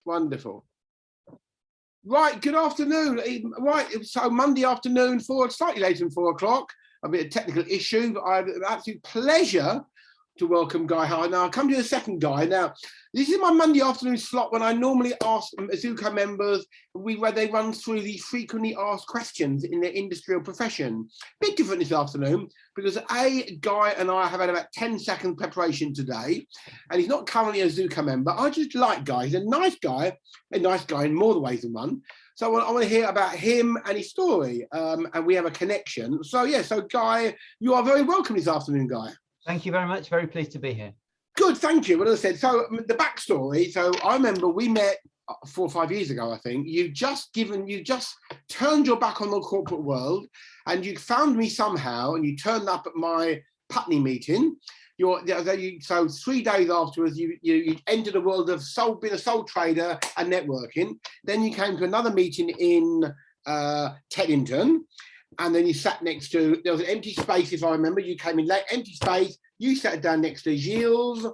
Wonderful. Right, good afternoon. Right, so Monday afternoon, slightly later than 4 o'clock. A bit of technical issue, but I have an absolute pleasure to welcome Guy Shahar. Now, I'll come to the second Guy. Now, this is my Monday afternoon slot when I normally ask Azuka members where they run through the frequently asked questions in their industry or profession. Bit different this afternoon because Guy and I have had about 10 seconds preparation today, and he's not currently a Azuka member. I just like Guy. He's a nice guy in more ways than one. So I want to hear about him and his story, and we have a connection. So yeah, so Guy, you are very welcome this afternoon, Guy. Thank you very much. Very pleased to be here. Good, thank you. What I said, so the backstory. So I remember we met 4 or 5 years ago, I think. You just turned your back on the corporate world, and you found me somehow, and you turned up at my Putney meeting. So 3 days afterwards, you entered the world of being a sole trader and networking. Then you came to another meeting in Teddington. And then you sat next to, there was an empty space, if I remember. You came in late, empty space. You sat down next to Gilles,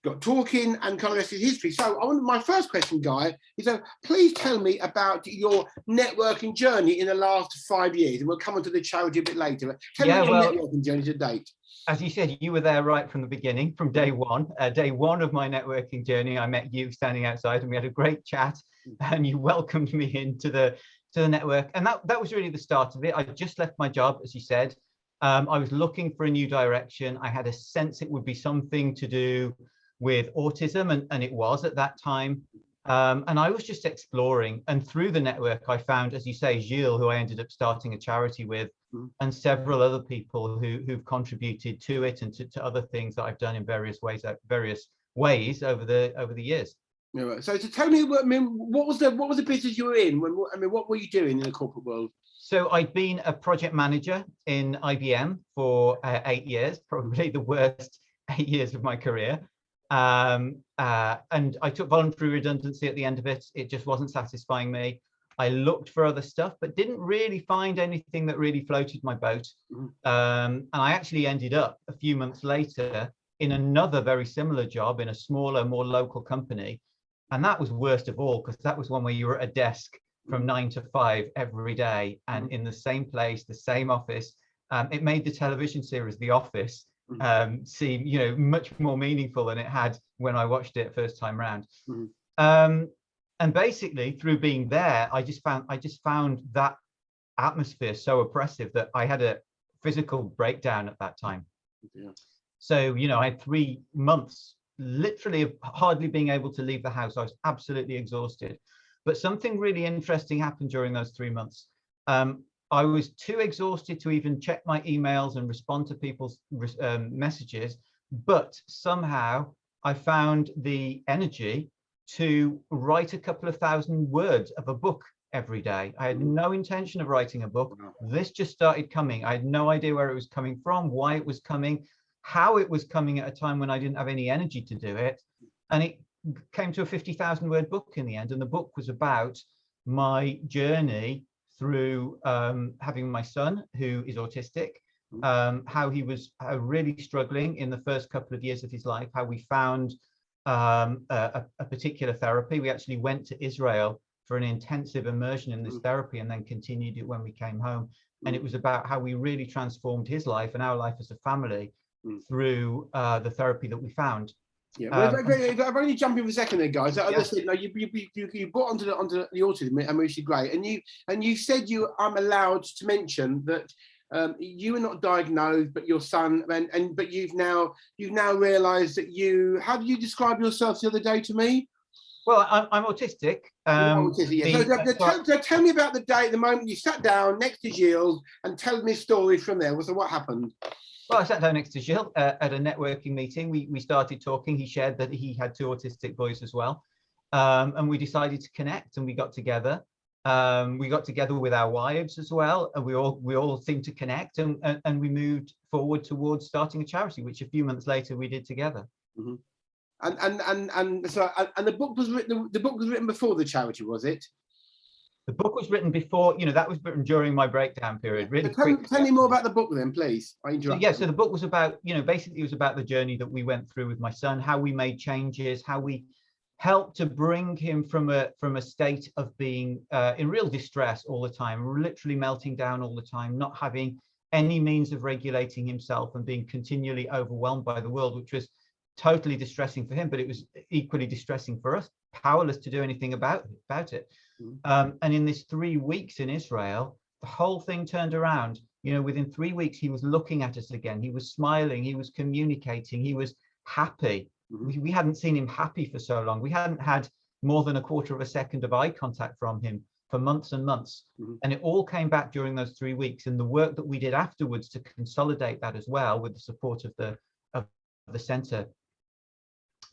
got talking, and kind of rest is history. So my first question, Guy, is please tell me about your networking journey in the last 5 years. And we'll come on to the charity a bit later. Tell me your networking journey to date. As you said, you were there right from the beginning, from day one. Day one of my networking journey, I met you standing outside, and we had a great chat, and you welcomed me into the network, and that was really the start of it. I just left my job, as you said. I was looking for a new direction. I had a sense it would be something to do with autism, and it was at that time. And I was just exploring, and through the network, I found, as you say, Gilles, who I ended up starting a charity with, and several other people who've contributed to it and to other things that I've done in various ways over the years. Yeah, so tell me, what was the business you were in? What were you doing in the corporate world? So I'd been a project manager in IBM for 8 years, probably the worst 8 years of my career. And I took voluntary redundancy at the end of it. It just wasn't satisfying me. I looked for other stuff, but didn't really find anything that really floated my boat. And I actually ended up a few months later in another very similar job in a smaller, more local company. And that was worst of all, because that was one where you were at a desk from 9 to 5 every day, and in the same place, the same office. It made the television series The Office seem, much more meaningful than it had when I watched it first time round. And basically, through being there, I just found that atmosphere so oppressive that I had a physical breakdown at that time. Yeah. So, I had 3 months literally hardly being able to leave the house. I was absolutely exhausted. But something really interesting happened during those 3 months. I was too exhausted to even check my emails and respond to people's messages, but somehow I found the energy to write a couple of thousand words of a book every day. I had no intention of writing a book. This just started coming. I had no idea where it was coming from, why it was coming, how it was coming at a time when I didn't have any energy to do it. And it came to a 50,000 word book in the end. And the book was about my journey through having my son, who is autistic, how he was really struggling in the first couple of years of his life, how we found a particular therapy. We actually went to Israel for an intensive immersion in this therapy and then continued it when we came home. And it was about how we really transformed his life and our life as a family through the therapy that we found. Yeah, well, I've only jump in for a second there, guys. Yeah. Listen, you brought onto the autism, and which is great. And you said I'm allowed to mention that you were not diagnosed, but your son, but you've now realised that how do you describe yourself the other day to me? Well, I'm autistic. So tell me about the moment you sat down next to Gilles and tell me a story from there. So what happened? Well, I sat down next to Gilles at a networking meeting. We started talking. He shared that he had 2 autistic boys as well. And we decided to connect, and we got together. We got together with our wives as well. And we all seemed to connect, and we moved forward towards starting a charity, which a few months later we did together. Mm-hmm. And so the book was written. The book was written before the charity, was it? The book was written before, that was written during my breakdown period. Really, tell me more about the book then, please. So the book was about, basically it was about the journey that we went through with my son, how we made changes, how we helped to bring him from a state of being in real distress all the time, literally melting down all the time, not having any means of regulating himself and being continually overwhelmed by the world, which was totally distressing for him, but it was equally distressing for us, powerless to do anything about it. And in this 3 weeks in Israel, the whole thing turned around. You know, within 3 weeks, he was looking at us again. He was smiling. He was communicating. He was happy. We hadn't seen him happy for so long. We hadn't had more than a quarter of a second of eye contact from him for months and months. And it all came back during those 3 weeks. And the work that we did afterwards to consolidate that as well, with the support of the centre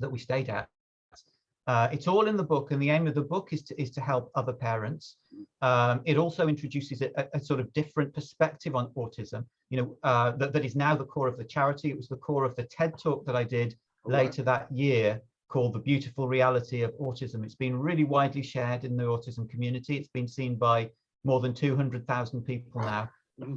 that we stayed at. It's all in the book, and the aim of the book is to help other parents. It also introduces a sort of different perspective on autism, you know, that is now the core of the charity. It was the core of the TED talk that I did later that year, called The Beautiful Reality of Autism. It's been really widely shared in the autism community. It's been seen by more than 200,000 people now.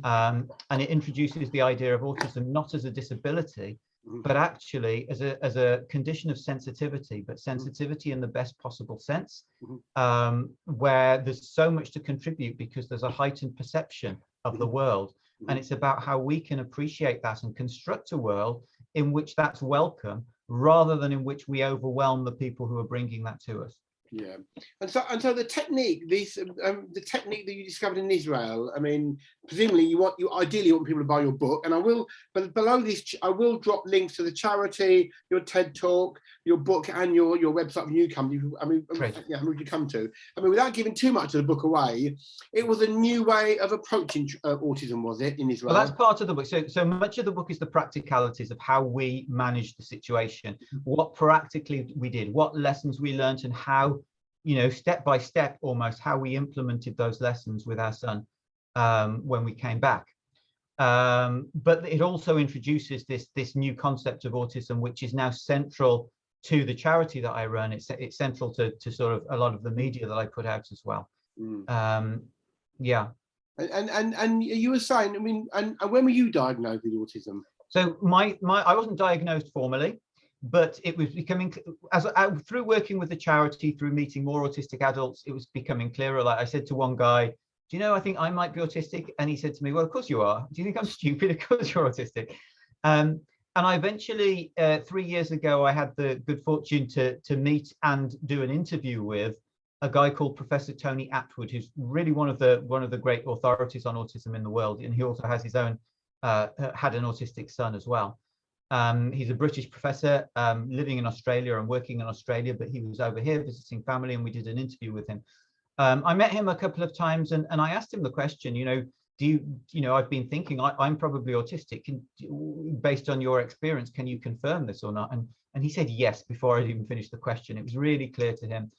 And it introduces the idea of autism not as a disability, but actually as a condition of sensitivity, but sensitivity in the best possible sense, where there's so much to contribute because there's a heightened perception of the world. And it's about how we can appreciate that and construct a world in which that's welcome, rather than in which we overwhelm the people who are bringing that to us. Yeah, and so the technique, the technique that you discovered in Israel. I mean, presumably you ideally want people to buy your book, and I will. But below this, I will drop links to the charity, your TED talk, your book, and your website when you come. I mean, yeah, who would you come to? I mean, without giving too much of the book away, it was a new way of approaching autism, was it, in Israel? Well, that's part of the book. So much of the book is the practicalities of how we managed the situation, what practically we did, what lessons we learned, and how, you know, step by step almost, how we implemented those lessons with our son when we came back. But it also introduces this new concept of autism, which is now central to the charity that I run. It's central to sort of a lot of the media that I put out as well. Yeah. And you were saying, I mean, and when were you diagnosed with autism? So I wasn't diagnosed formally, but it was becoming, through working with the charity, through meeting more autistic adults, it was becoming clearer. Like I said to one guy, do you know, I think I might be autistic. And he said to me, well, of course you are. Do you think I'm stupid? Of course you're autistic. And I eventually, 3 years ago, I had the good fortune to meet and do an interview with a guy called Professor Tony Atwood, who's really one of the great authorities on autism in the world. And he also has his own, had an autistic son as well. He's a British professor living in Australia and working in Australia, but he was over here visiting family, and we did an interview with him. I met him a couple of times, and I asked him the question, you know, I've been thinking I'm probably autistic. Based on your experience, can you confirm this or not? And he said yes before I'd even finished the question. It was really clear to him.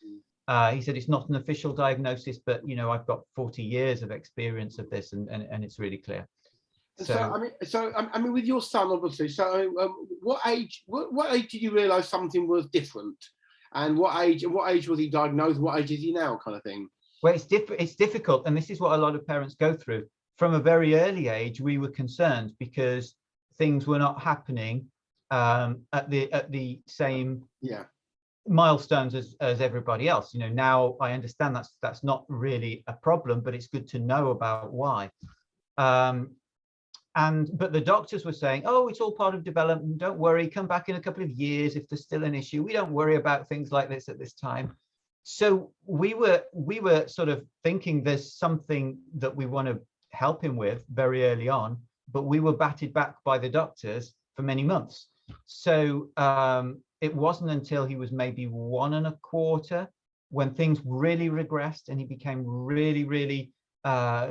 He said it's not an official diagnosis, but you know, I've got 40 years of experience of this, and it's really clear. So I mean, with your son, obviously. So, what age did you realise something was different, and what age was he diagnosed? What age is he now, kind of thing? Well, it's difficult, and this is what a lot of parents go through. From a very early age, we were concerned because things were not happening at the same milestones as everybody else. You know, now I understand that's not really a problem, but it's good to know about why. But the doctors were saying, oh, it's all part of development. Don't worry, come back in a couple of years if there's still an issue. We don't worry about things like this at this time. So we were sort of thinking there's something that we want to help him with very early on, but we were batted back by the doctors for many months. So it wasn't until he was maybe 1 1/4 when things really regressed and he became really, really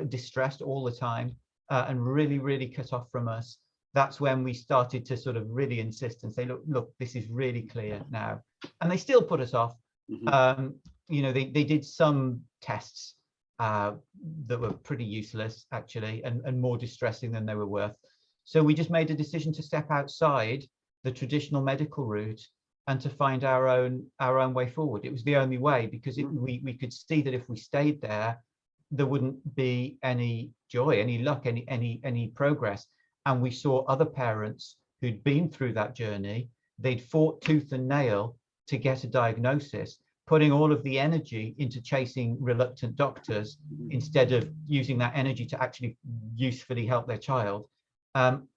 distressed all the time. And really, really cut off from us. That's when we started to sort of really insist and say, look, this is really clear now. And they still put us off. You know, they did some tests that were pretty useless, actually, and more distressing than they were worth. So we just made a decision to step outside the traditional medical route and to find our own way forward. It was the only way, because we could see that if we stayed there wouldn't be any joy, any luck, any progress. And we saw other parents who'd been through that journey. They'd fought tooth and nail to get a diagnosis, putting all of the energy into chasing reluctant doctors instead of using that energy to actually usefully help their child.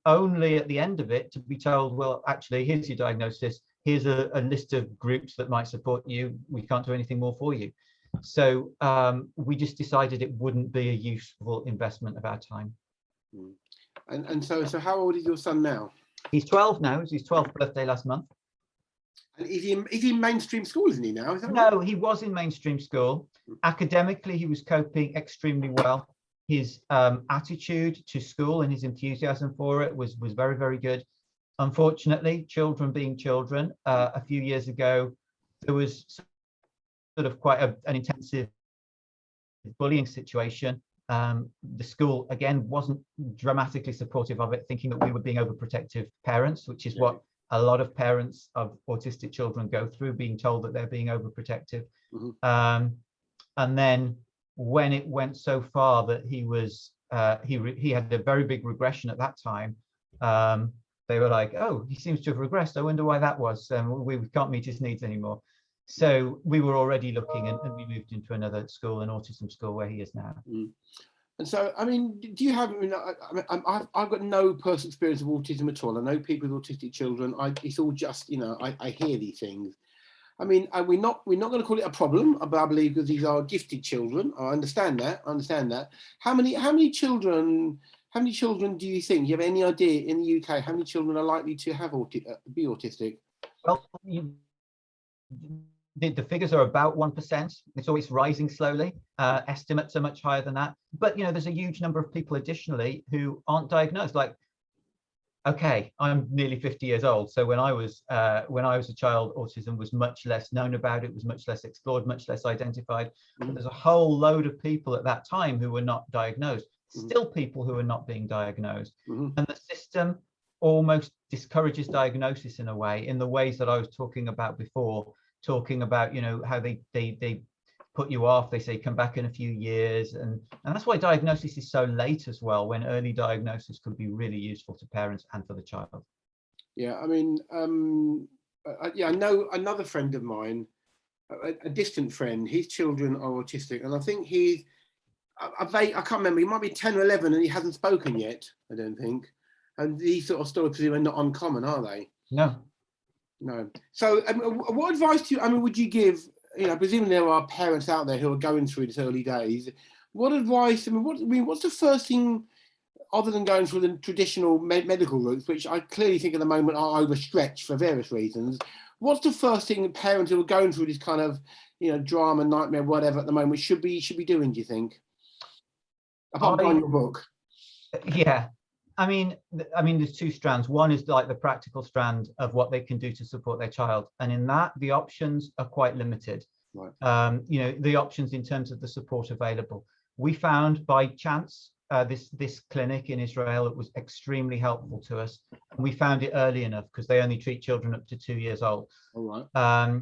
Only at the end of it to be told, well, actually, here's your diagnosis, here's a list of groups that might support you, we can't do anything more for you. So we just decided it wouldn't be a useful investment of our time. And so how old is your son now? He's 12 now. It's his 12th birthday last month. And is he in mainstream school, isn't he now? Is that No, right? he was in mainstream school. Academically, he was coping extremely well. His attitude to school and his enthusiasm for it was very, very good. Unfortunately, children being children, a few years ago, there was sort of quite an intensive bullying situation. The school, again, wasn't dramatically supportive of it, thinking that we were being overprotective parents, which is what a lot of parents of autistic children go through, being told that they're being overprotective. And then when it went so far that he was, he had a very big regression at that time, they were like, oh, he seems to have regressed. I wonder why that was. We can't meet his needs anymore. So we were already looking, and we moved into another school, an autism school, where he is now. And so, I mean, do you have? I've got no personal experience of autism at all. I know people with autistic children. It's all just, I hear these things. I mean, we're not going to call it a problem, but I believe because these are gifted children. I understand that. How many children do you think? Do you have any idea in the UK how many children are likely to have be autistic? Well, the figures are about 1%. It's always rising slowly. Estimates are much higher than that. But there's a huge number of people additionally who aren't diagnosed. Like, okay, I'm nearly 50 years old. So when I was a child, autism was much less known about. It was much less explored, much less identified. But there's a whole load of people at that time who were not diagnosed. Still people who are not being diagnosed. And the system almost discourages diagnosis in a way, in the ways that I was talking about before, talking about, how they put you off. They say, come back in a few years. And that's why diagnosis is so late as well, when early diagnosis could be really useful to parents and for the child. Yeah, I mean, I know another friend of mine, a distant friend, his children are autistic. And I think I can't remember, he might be 10 or 11 and he hasn't spoken yet, I don't think. And these sort of stories are not uncommon, are they? No. So what advice would you give, presumably there are parents out there who are going through these early days. What advice, what's the first thing, other than going through the traditional medical routes, which I clearly think at the moment are overstretched for various reasons. What's the first thing parents who are going through this kind of, drama, nightmare, whatever at the moment should be doing, do you think? Apart from your book. Yeah. I mean, there's two strands. One is like the practical strand of what they can do to support their child. And in that, the options are quite limited. Right. The options in terms of the support available. We found by chance, this clinic in Israel, it was extremely helpful to us. And we found it early enough because they only treat children up to 2 years old. All right.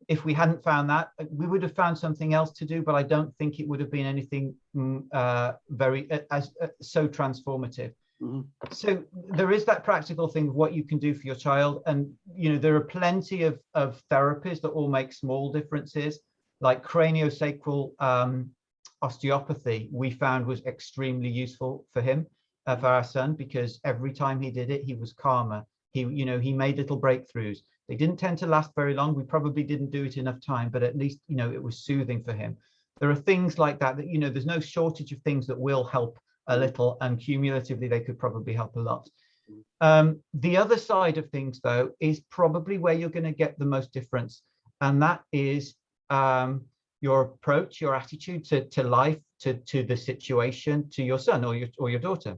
If we hadn't found that, we would have found something else to do, but I don't think it would have been anything so transformative. So there is that practical thing of what you can do for your child. And, there are plenty of therapies that all make small differences, like craniosacral osteopathy, we found was extremely useful for him, for our son, because every time he did it, he was calmer. He made little breakthroughs. They didn't tend to last very long. We probably didn't do it enough time, but at least, it was soothing for him. There are things like that, there's no shortage of things that will help a little, and cumulatively, they could probably help a lot. The other side of things, though, is probably where you're going to get the most difference. And that is your approach, your attitude to life, to the situation, to your son or your daughter.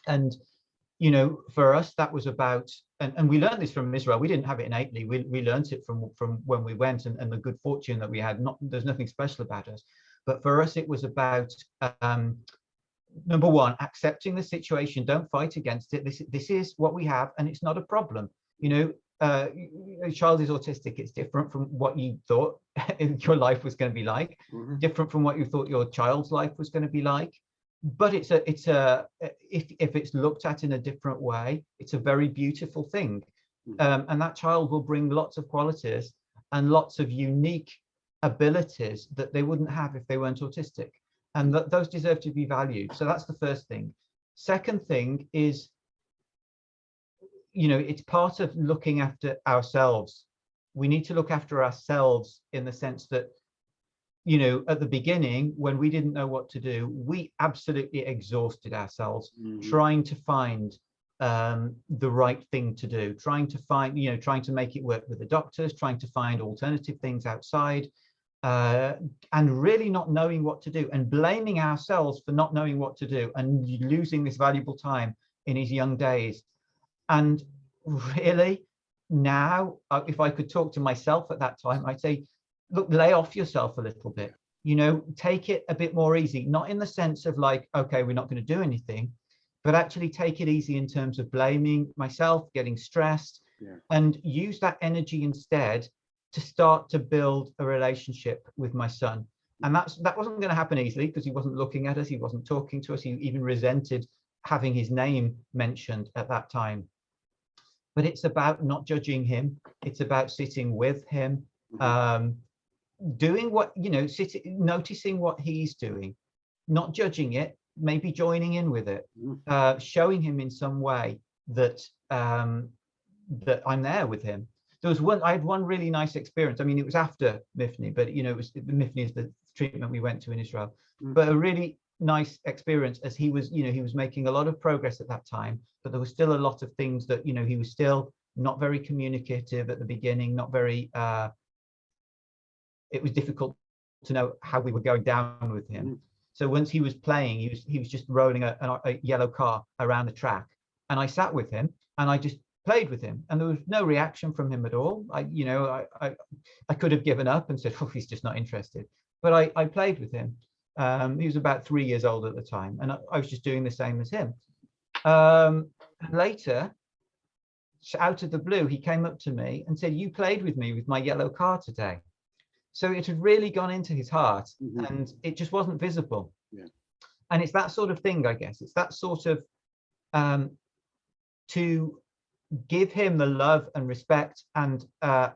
And for us, that was about, and we learned this from Israel. We didn't have it innately. We learned it from when we went, and the good fortune that we had. There's nothing special about us, but for us, it was about number one, accepting the situation. Don't fight against it. This is what we have, and it's not a problem. A child is autistic. It's different from what you thought your life was going to be like. Different from what you thought your child's life was going to be like. But if it's looked at in a different way, it's a very beautiful thing, and that child will bring lots of qualities and lots of unique abilities that they wouldn't have if they weren't autistic, and that those deserve to be valued. So that's the first thing. Second thing is, it's part of looking after ourselves. We need to look after ourselves in the sense that, at the beginning, when we didn't know what to do, we absolutely exhausted ourselves trying to find the right thing to do, trying to make it work with the doctors, trying to find alternative things outside, and really not knowing what to do, and blaming ourselves for not knowing what to do, and losing this valuable time in his young days. And really, now, if I could talk to myself at that time, I'd say, look, lay off yourself a little bit, take it a bit more easy, not in the sense of like, okay, we're not going to do anything, but actually take it easy in terms of blaming myself, getting stressed, and use that energy instead to start to build a relationship with my son. And that wasn't going to happen easily, because he wasn't looking at us, he wasn't talking to us, he even resented having his name mentioned at that time. But it's about not judging him, it's about sitting with him, doing what, noticing what he's doing, not judging it, maybe joining in with it, showing him in some way that that I'm there with him. I had one really nice experience. I mean, it was after MIFNI, but MIFNI is the treatment we went to in Israel. But a really nice experience, as he was making a lot of progress at that time, but there was still a lot of things that, he was still not very communicative at the beginning, not very, it was difficult to know how we were going down with him. So once he was playing, he was just rolling a yellow car around the track, and I sat with him and I just played with him, and there was no reaction from him at all. I could have given up and said, oh, he's just not interested, but I played with him. He was about 3 years old at the time, and I was just doing the same as him. Later, out of the blue, he came up to me and said, you played with me with my yellow car today. So it had really gone into his heart, and it just wasn't visible. And it's that sort of thing, I guess. It's that sort of to give him the love and respect and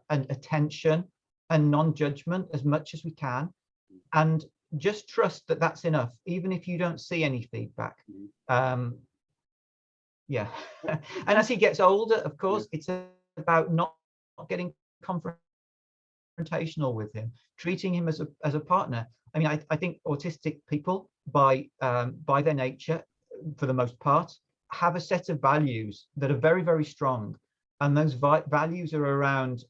attention and non-judgment as much as we can, and just trust that that's enough, even if you don't see any feedback. And as he gets older, of course, it's about not getting confrontational with him, treating him as a partner. I mean, I think autistic people, by their nature, for the most part, have a set of values that are very, very strong, and those values are around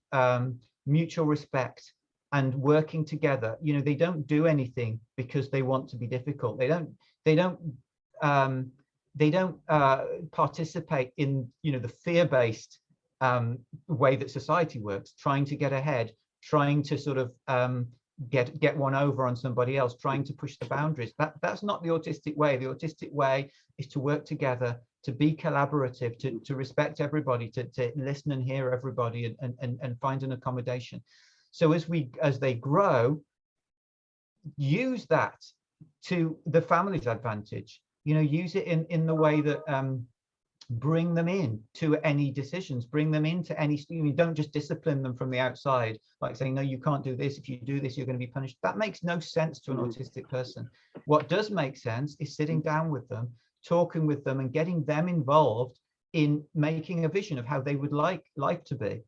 mutual respect and working together. They don't do anything because they want to be difficult. They don't participate in the fear-based way that society works, trying to get ahead, trying to sort of get one over on somebody else, trying to push the boundaries. That's not the autistic way. The autistic way is to work together, to be collaborative, to respect everybody, to listen and hear everybody, and find an accommodation. So as they grow, use that to the family's advantage. Use it in the way that bring them in to any decisions, bring them into any, don't just discipline them from the outside, like saying, no, you can't do this. If you do this, you're going to be punished. That makes no sense to an autistic person. What does make sense is sitting down with them, talking with them, and getting them involved in making a vision of how they would like life to be,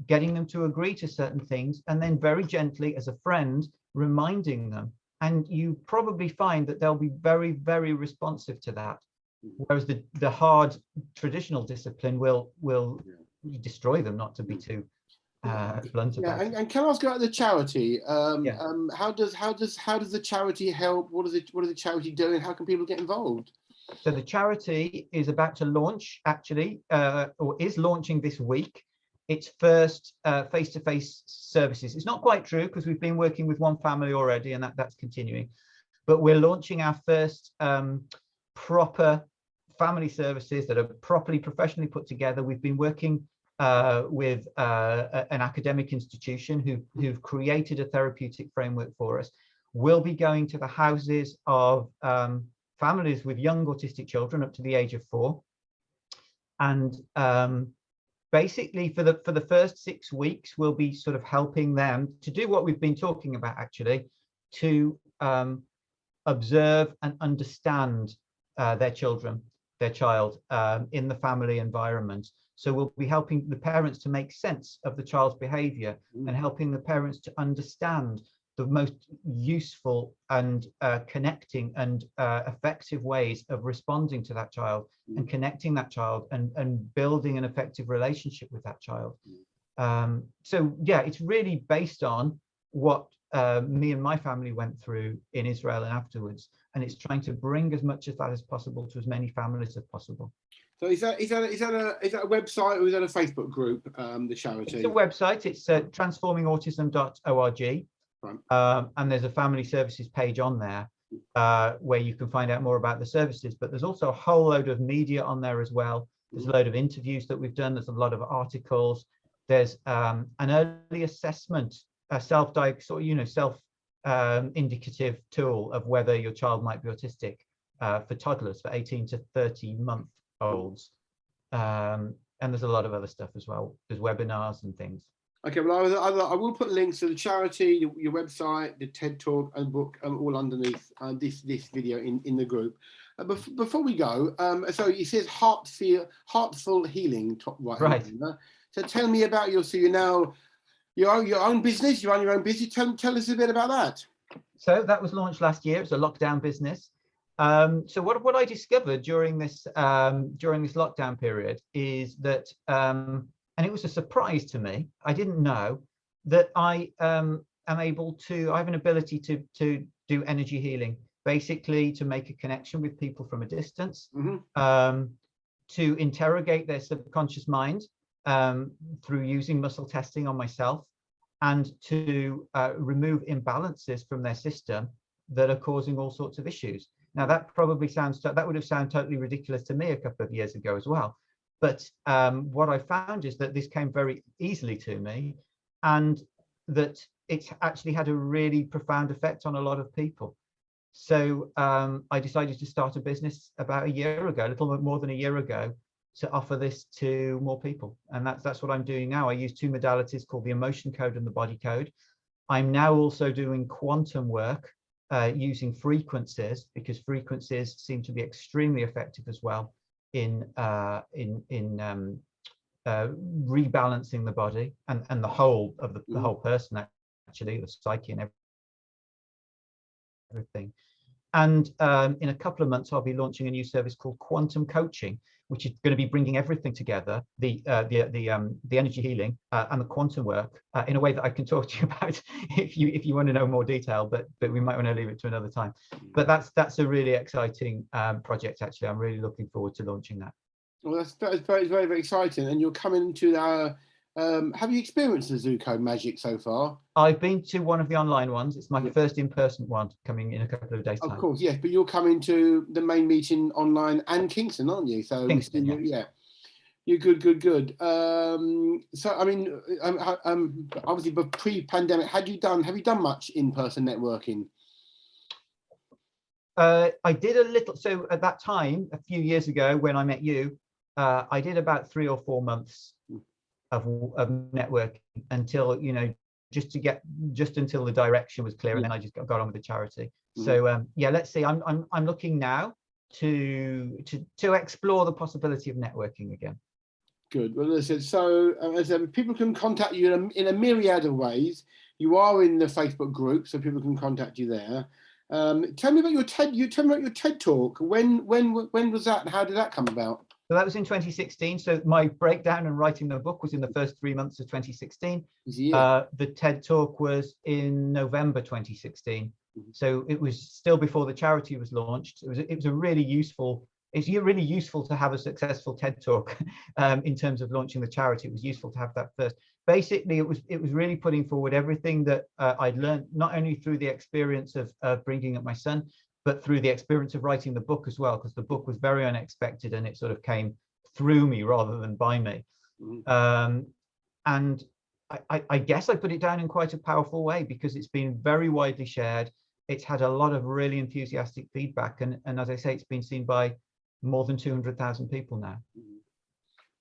getting them to agree to certain things, and then very gently, as a friend, reminding them. And you probably find that they'll be very, very responsive to that. Whereas the hard traditional discipline will destroy them, not to be too blunt about it. And can I ask about the charity? How does the charity help? What is the charity doing? How can people get involved? So the charity is about to launch, actually, or is launching this week, its first face-to-face services. It's not quite true, because we've been working with one family already, and that's continuing. But we're launching our first proper family services that are properly, professionally put together. We've been working with an academic institution who've created a therapeutic framework for us. We'll be going to the houses of families with young autistic children up to the age of 4, and basically for the first 6 weeks, we'll be sort of helping them to do what we've been talking about, actually, to observe and understand their child in the family environment. So we'll be helping the parents to make sense of the child's behavior and helping the parents to understand the most useful and connecting and effective ways of responding to that child and connecting that child and building an effective relationship with that child. So yeah, it's really based on what me and my family went through in Israel and afterwards, and it's trying to bring as much of that as possible to as many families as possible. So is that a website, or is that a Facebook group, the charity? It's a website. It's transformingautism.org. Right. And there's a family services page on there where you can find out more about the services, but there's also a whole load of media on there as well. There's a load of interviews that we've done. There's a lot of articles. There's an early assessment, a self-indicative tool of whether your child might be autistic for toddlers, for 18 to 30-month-olds. And there's a lot of other stuff as well. There's webinars and things. Okay, well, I will put links to the charity, your website, the TED Talk and book all underneath this video in the group. Before we go, so it says Heartful Healing, top right. So tell me about your own business. You run your own business. Tell us a bit about that. So that was launched last year. It's a lockdown business. So what I discovered during this lockdown period is that, and it was a surprise to me, I didn't know that I have an ability to do energy healing, basically to make a connection with people from a distance, to interrogate their subconscious mind through using muscle testing on myself, and to remove imbalances from their system that are causing all sorts of issues. Now that would have sounded totally ridiculous to me a couple of years ago as well. But what I found is that this came very easily to me, and that it's actually had a really profound effect on a lot of people. So I decided to start a business about a year ago, a little bit more than a year ago, to offer this to more people. And that's what I'm doing now. I use two modalities called the emotion code and the body code. I'm now also doing quantum work using frequencies, because frequencies seem to be extremely effective as well in rebalancing the body and the whole of the whole person, actually, the psyche and everything. And in a couple of months, I'll be launching a new service called Quantum Coaching, which is going to be bringing everything together, the energy healing and the quantum work in a way that I can talk to you about if you want to know more detail, but we might want to leave it to another time. But that's a really exciting project, actually. I'm really looking forward to launching that. Well, that's very, very, very exciting. And you're coming to our, have you experienced the Zoo Code magic so far? I've been to one of the online ones. It's my first in-person one, coming in a couple of days' time. Of course, yes, but you're coming to the main meeting online and Kingston, aren't you? So Kingston, yeah. You're good. So I mean, obviously, but pre-pandemic, have you done much in-person networking? I did a little. So at that time, a few years ago, when I met you, I did about 3 or 4 months of networking until, just until the direction was clear, and then I just got on with the charity. So yeah, let's see. I'm looking now to explore the possibility of networking again. Good. Well, listen, so as people can contact you in a myriad of ways. You are in the Facebook group, so people can contact you there. Tell me about your TED Talk. When was that, and how did that come about? So that was in 2016. So my breakdown and writing the book was in the first 3 months of 2016. The TED Talk was in November 2016. So it was still before the charity was launched. It was a really useful. It's really useful to have a successful TED Talk in terms of launching the charity. It was useful to have that first. Basically, it was really putting forward everything that I'd learned, not only through the experience of bringing up my son, but through the experience of writing the book as well, because the book was very unexpected and it sort of came through me rather than by me. And I guess I put it down in quite a powerful way, because it's been very widely shared. It's had a lot of really enthusiastic feedback. And as I say, it's been seen by more than 200,000 people now.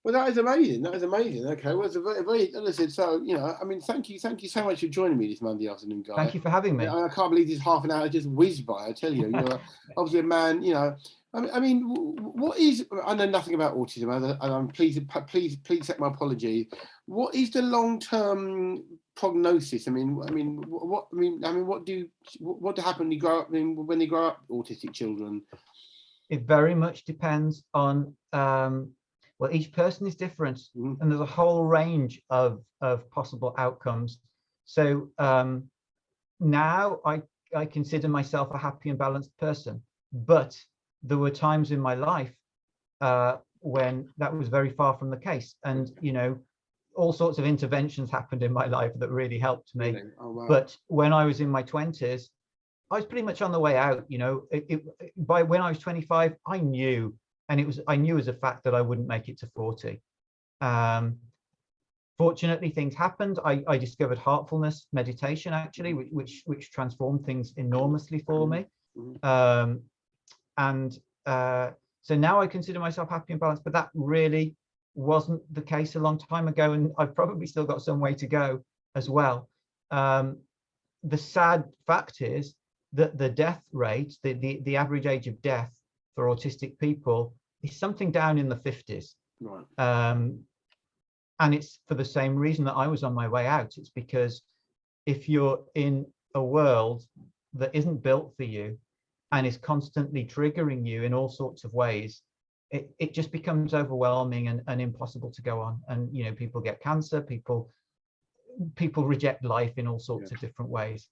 Well, that is amazing. That is amazing. Okay, well, it's a very listen. So, you know, I mean, thank you so much for joining me this Monday afternoon, Guy. Thank you for having me. I can't believe this half an hour just whizzed by. I tell you, you're obviously a man. You know, I mean, what is? I know nothing about autism, and I'm please accept my apology. What is the long-term prognosis? I mean, what happen when you grow up? I mean, when they grow up, autistic children. It very much depends on. Well, each person is different, and there's a whole range of possible outcomes. So now I consider myself a happy and balanced person, but there were times in my life when that was very far from the case, and you know, all sorts of interventions happened in my life that really helped me. Really? Oh, wow. But when I was in my 20s, I was pretty much on the way out. You know, by when I was 25, I knew. And I knew as a fact that I wouldn't make it to 40. Fortunately, things happened. I discovered heartfulness meditation, actually, which transformed things enormously for me. So now I consider myself happy and balanced, but that really wasn't the case a long time ago, and I've probably still got some way to go as well. The sad fact is that the death rate, the average age of death for autistic people is something down in the 50s. Right. And it's for the same reason that I was on my way out. It's because if you're in a world that isn't built for you and is constantly triggering you in all sorts of ways, it just becomes overwhelming and impossible to go on. And you know, people get cancer, people reject life in all sorts of different ways.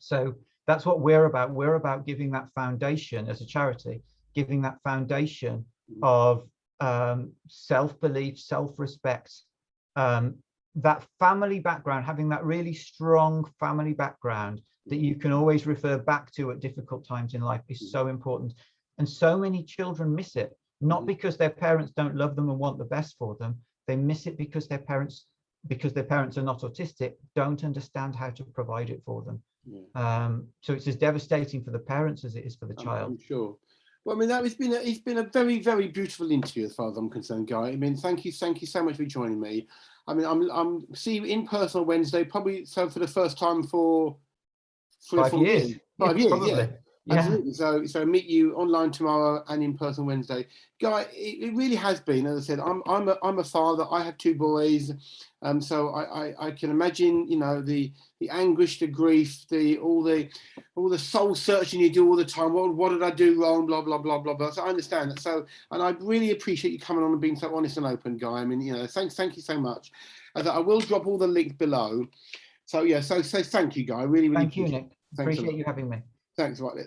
So that's what we're about. We're about giving that foundation as a charity, giving that foundation of self-belief, self-respect, that family background, having that really strong family background that you can always refer back to at difficult times in life is so important. And so many children miss it, not because their parents don't love them and want the best for them. They miss it because their parents are not autistic, don't understand how to provide it for them. So it's as devastating for the parents as it is for the child. I'm sure. Well, I mean, it's been a very, very beautiful interview as far as I'm concerned, Guy. I mean, thank you so much for joining me. I mean, I'm see you in person on Wednesday, probably so for the first time for 5 years. 5 years, probably. Yeah. Absolutely. So meet you online tomorrow and in person Wednesday, Guy. It really has been, as I said, I'm a father. I have 2 boys, so I can imagine, you know, the anguish, the grief, all the soul searching you do all the time. What did I do wrong? Blah blah blah blah blah. So I understand that. So, and I really appreciate you coming on and being so honest and open, Guy. I mean, you know, thank you so much. I will drop all the links below. So yeah, so thank you, Guy. Really Thank you, appreciate Nick. Appreciate you having me. Thanks, right.